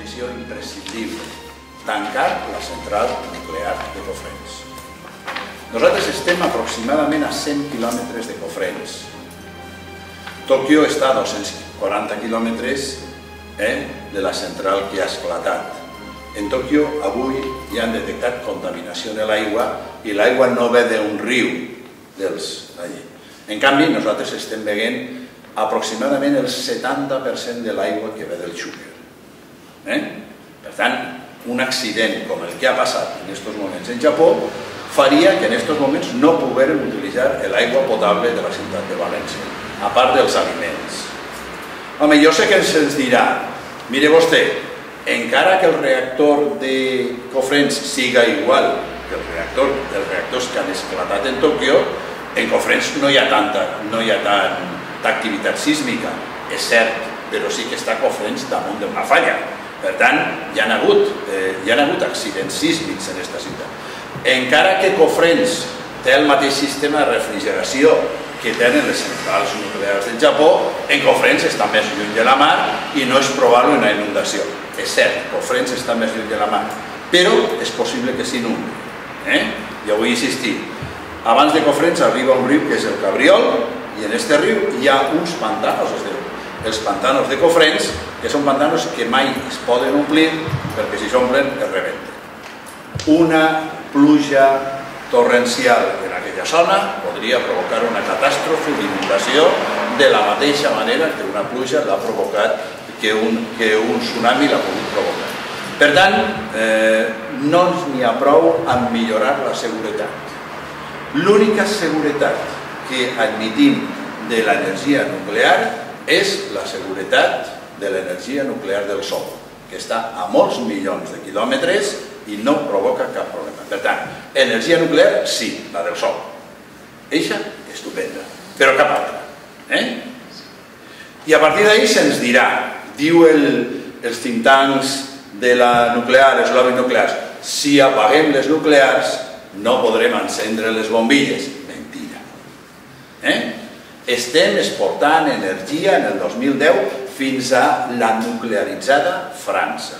condició imprescindible, tancar la central nuclear de Cofrents. Nosaltres estem aproximadament a 100 quilòmetres de Cofrents. Tòquio està a 240 quilòmetres de la central que ha esclatat. En Tòquio avui ja han detectat contaminació de l'aigua i l'aigua no ve d'un riu d'allí. En canvi, nosaltres estem veient aproximadament el 70% de l'aigua que ve del xúquer. Per tant, un accident com el que ha passat en aquests moments en Japó faria que en aquests moments no poguérem utilitzar l'aigua potable de la ciutat de València, a part dels aliments. Home, jo sé que se'ns dirà, mire vostè, encara que el reactor de Cofrents siga igual que els reactors que han esclatat en Tòquio, en Cofrents no hi ha tanta activitat sísmica, és cert, però sí que està Cofrents damunt d'una falla. Per tant, hi ha hagut accidents sísmics en aquesta ciutat. Encara que Cofrents té el mateix sistema de refrigeració que tenen les centrals nuclears del Japó, en Cofrents està més lluny de la mar i no és probable una inundació. És cert, Cofrents està més lluny de la mar, però és possible que s'inundi. Ja vull insistir, abans de Cofrents arriba un riu que és el Cabriol i en aquest riu hi ha uns pantanos, els pantanos de Cofrents, que són pantanos que mai es poden omplir perquè si s'omplen es rebenten. Una pluja torrencial en aquella zona podria provocar una catàstrofe d'inundació de la mateixa manera que una pluja l'ha provocat, que un tsunami l'ha pogut provocar. Per tant, no n'hi ha prou amb millorar la seguretat. L'única seguretat que admitim de l'energia nuclear és la seguretat de l'energia nuclear del Sol, que està a molts milions de quilòmetres i no provoca cap problema. Per tant, energia nuclear, sí, la del Sol. Eixa, estupenda, però cap altra. I a partir d'ahí se'ns dirà, diu els think tanks de la nuclear, els lobbies nuclears, si apaguem les nuclears no podrem encendre les bombilles. Mentira. Estem exportant energia en el 2010 fins a la nuclearitzada França.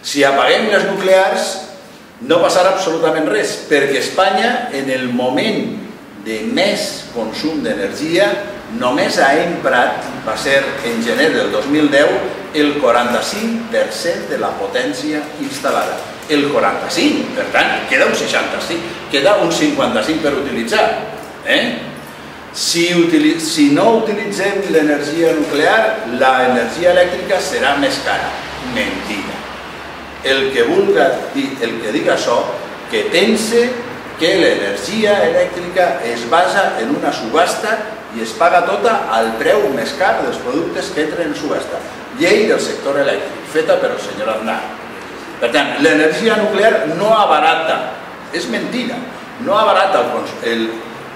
Si apaguem les nuclears no passarà absolutament res, perquè Espanya, en el moment de més consum d'energia, només ha emprat, va ser en gener del 2010, el 45% de la potència instal·lada. El 45%, per tant, queda un 65%, queda un 55% per utilitzar. Si no utilitzem l'energia nuclear, l'energia elèctrica serà més cara. Mentida. El que diga això, que pense que l'energia elèctrica es basa en una subhasta i es paga tota al preu més car dels productes que entren en subhasta. Llei del sector elèctric, feta per el senyor Aznar. Per tant, l'energia nuclear no abarata, és mentida, no abarata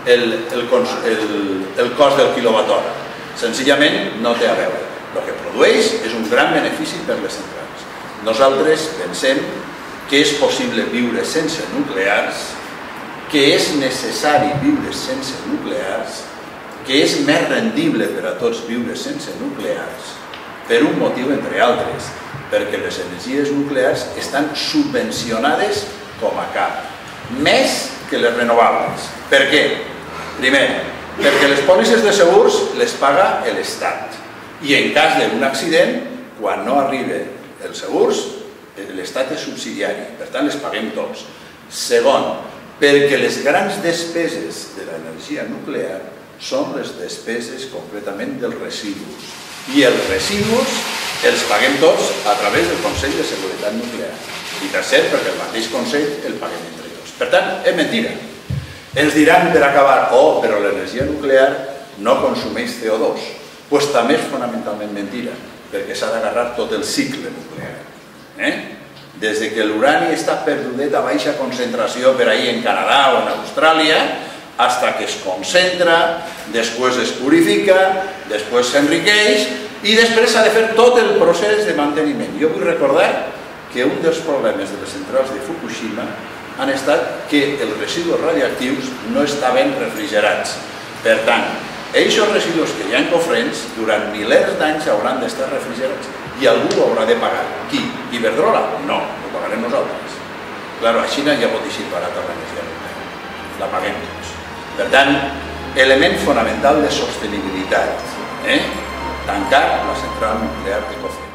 el cost del quilowatt hora. Senzillament no té a veure. El que produeix és un gran benefici per les centrals. Nosaltres pensem que és possible viure sense nuclears, que és necessari viure sense nuclears, que és més rendible per a tots viure sense nuclears, per un motiu entre altres, perquè les energies nuclears estan subvencionades com a cap, més que les renovables. Per què? Primer, perquè les pòlisses de segurs les paga l'Estat i en cas d'un accident, quan no arriba els segurs, l'Estat és subsidiari, per tant les paguem tots. Segon, perquè les grans despeses de l'energia nuclear són les despeses concretament dels residus i els residus els paguem tots a través del Consell de Seguretat Nuclear i tercer, perquè el mateix Consell el paguem entre tots. Per tant, és mentira. Ens diran per acabar, oh, però l'energia nuclear no consumeix CO2. Doncs també és fonamentalment mentira, perquè s'ha d'agarrar tot el cicle nuclear. Des que l'urani està perdudet a baixa concentració per ahir en Canadà o en Austràlia, fins que es concentra, després es purifica, després s'enriqueix i després s'ha de fer tot el procés de manteniment. Jo vull recordar que un dels problemes de les centrals de Fukushima han estat que els residus radioactius no estaven refrigerats. Per tant, aquests residus que hi ha en Cofrents, durant milers d'anys hauran d'estar refrigerats. i algú ho haurà de pagar. Qui? Iberdrola? No, ho pagarem nosaltres. Clar, a Xina ja pot eixir barata l'energia nuclear, la paguem tots. Per tant, element fonamental de sostenibilitat, tancar la central nuclear de Cofrents.